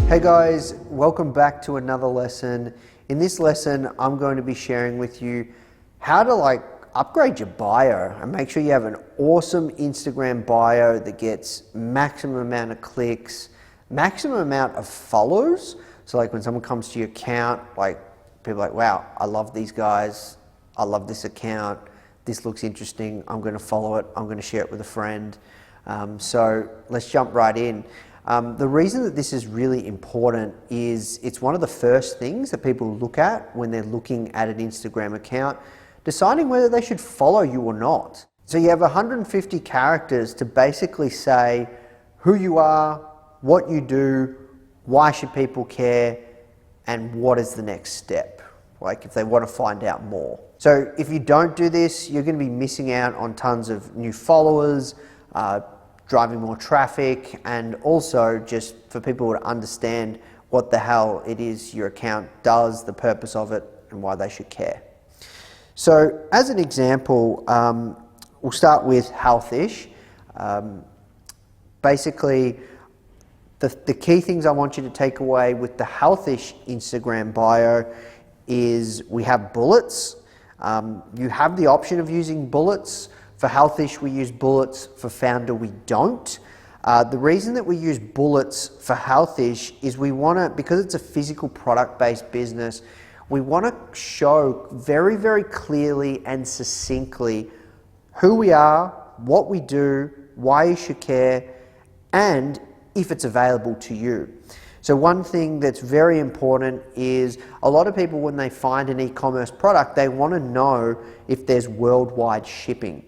Hey guys, welcome back to another lesson. In this lesson, I'm going to be sharing with you how to upgrade your bio and make sure you have an awesome Instagram bio that gets maximum amount of clicks, maximum amount of follows. So when someone comes to your account, people are like, wow, I love these guys. I love this account. This looks interesting. I'm going to follow it. I'm going to share it with a friend. So let's jump right in. The reason that this is really important is it's one of the first things that people look at when they're looking at an Instagram account, deciding whether they should follow you or not. So you have 150 characters to basically say who you are, what you do, why should people care, and what is the next step, if they want to find out more. So if you don't do this, you're going to be missing out on tons of new followers, driving more traffic, and also just for people to understand what the hell it is your account does, the purpose of it, and why they should care. So as an example, we'll start with healthish. Basically, the key things I want you to take away with the healthish Instagram bio is we have bullets. You have the option of using bullets. For healthish, we use bullets. For founder, we don't. The reason that we use bullets for healthish is because it's a physical product-based business, we want to show very, very clearly and succinctly who we are, what we do, why you should care, and if it's available to you. So one thing that's very important is a lot of people, when they find an e-commerce product, they want to know if there's worldwide shipping.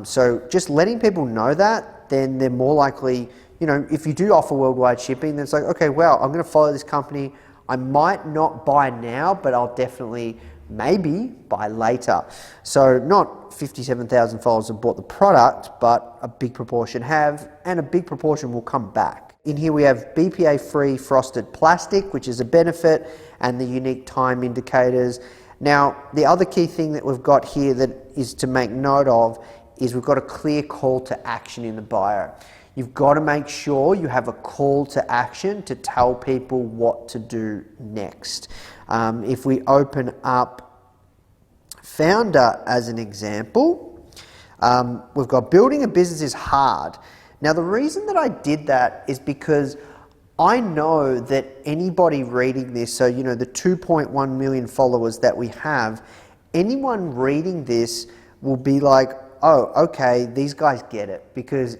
So just letting people know that, then they're more likely, if you do offer worldwide shipping, then it's like, okay, well, I'm going to follow this company. I might not buy now, but I'll definitely maybe buy later. So not 57,000 followers have bought the product, but a big proportion have, and a big proportion will come back. In here we have BPA-free frosted plastic, which is a benefit, and the unique time indicators. Now, the other key thing that we've got here that is to make note of is we've got a clear call to action in the bio. You've got to make sure you have a call to action to tell people what to do next. If we open up founder as an example, we've got building a business is hard. Now, the reason that I did that is because I know that anybody reading this, so the 2.1 million followers that we have, anyone reading this will be like, oh, okay, these guys get it. Because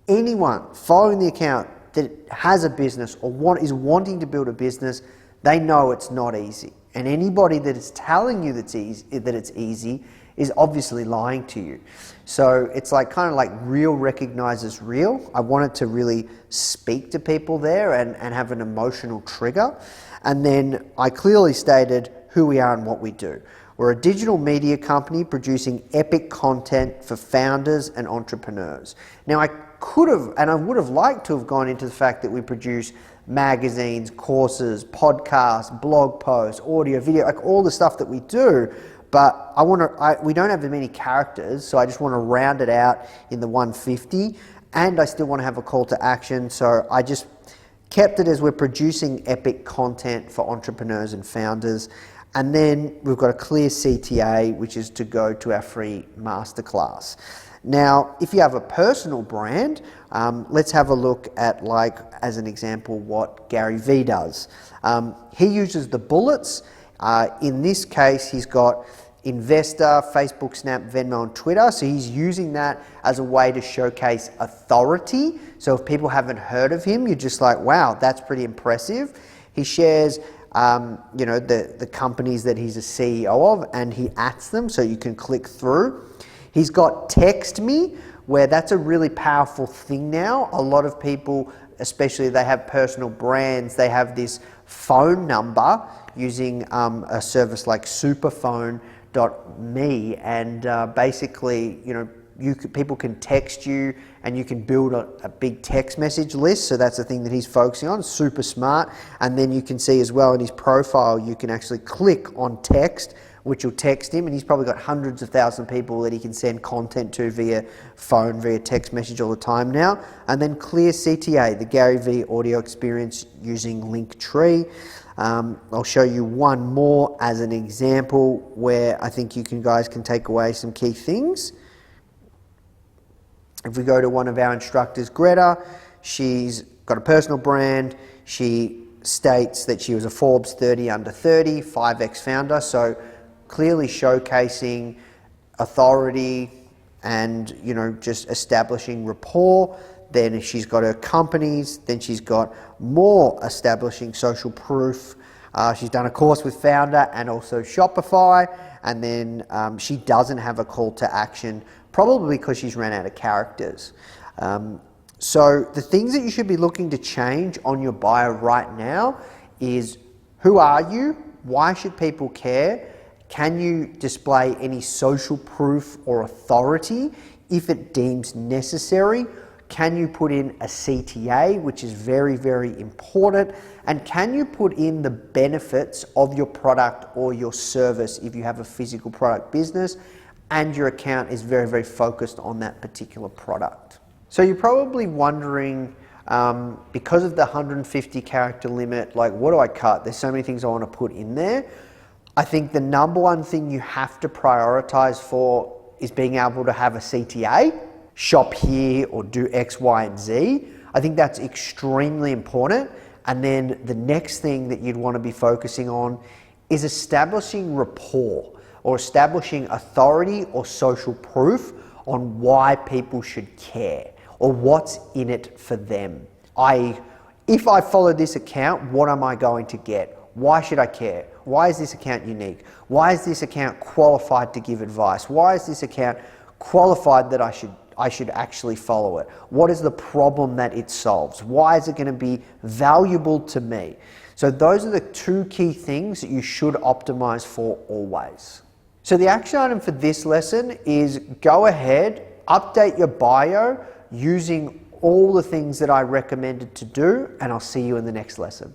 anyone following the account that has a business or is wanting to build a business, they know it's not easy. And anybody that is telling you that it's easy is obviously lying to you. So it's kind of like real recognizes real. I wanted to really speak to people there and have an emotional trigger. And then I clearly stated who we are and what we do. We're a digital media company producing epic content for founders and entrepreneurs. Now I could have, and I would have liked to have gone into the fact that we produce magazines, courses, podcasts, blog posts, audio, video, all the stuff that we do. But we don't have as many characters, so I just want to round it out in the 150, and I still want to have a call to action, so I just kept it as we're producing epic content for entrepreneurs and founders. And then we've got a clear CTA, which is to go to our free masterclass. Now, if you have a personal brand, let's have a look at, as an example, what Gary Vee does. He uses the bullets. In this case, he's got Investor, Facebook, Snap, Venmo, and Twitter. So he's using that as a way to showcase authority. So if people haven't heard of him, you're just like, wow, that's pretty impressive. He shares, the companies that he's a CEO of, and he @s them so you can click through. He's got Text Me, where that's a really powerful thing now. A lot of people, especially they have personal brands, they have this phone number using a service like superphone.me, and basically, people can text you and you can build a big text message list. So that's the thing that he's focusing on, super smart. And then you can see as well in his profile, you can actually click on text which will text him, and he's probably got hundreds of thousands of people that he can send content to via phone, via text message all the time now. And then Clear CTA, the Gary Vee audio experience using Linktree. I'll show you one more as an example where I think you guys can take away some key things. If we go to one of our instructors, Greta, she's got a personal brand. She states that she was a Forbes 30 under 30, 5X founder. So clearly showcasing authority and, you know, just establishing rapport. Then if she's got her companies, then she's got more establishing social proof. She's done a course with Founder and also Shopify. And then she doesn't have a call to action, probably because she's ran out of characters. So the things that you should be looking to change on your bio right now is, who are you? Why should people care? Can you display any social proof or authority if it deems necessary? Can you put in a CTA, which is very, very important? And can you put in the benefits of your product or your service if you have a physical product business and your account is very, very focused on that particular product? So you're probably wondering, because of the 150 character limit, like, what do I cut? There's so many things I want to put in there. I think the number one thing you have to prioritize for is being able to have a CTA, shop here or do X, Y, and Z. I think that's extremely important. And then the next thing that you'd want to be focusing on is establishing rapport or establishing authority or social proof on why people should care or what's in it for them. If I follow this account, what am I going to get? Why should I care? Why is this account unique? Why is this account qualified to give advice? Why is this account qualified that I should actually follow it? What is the problem that it solves? Why is it going to be valuable to me? So those are the two key things that you should optimize for always. So the action item for this lesson is go ahead, update your bio using all the things that I recommended to do, and I'll see you in the next lesson.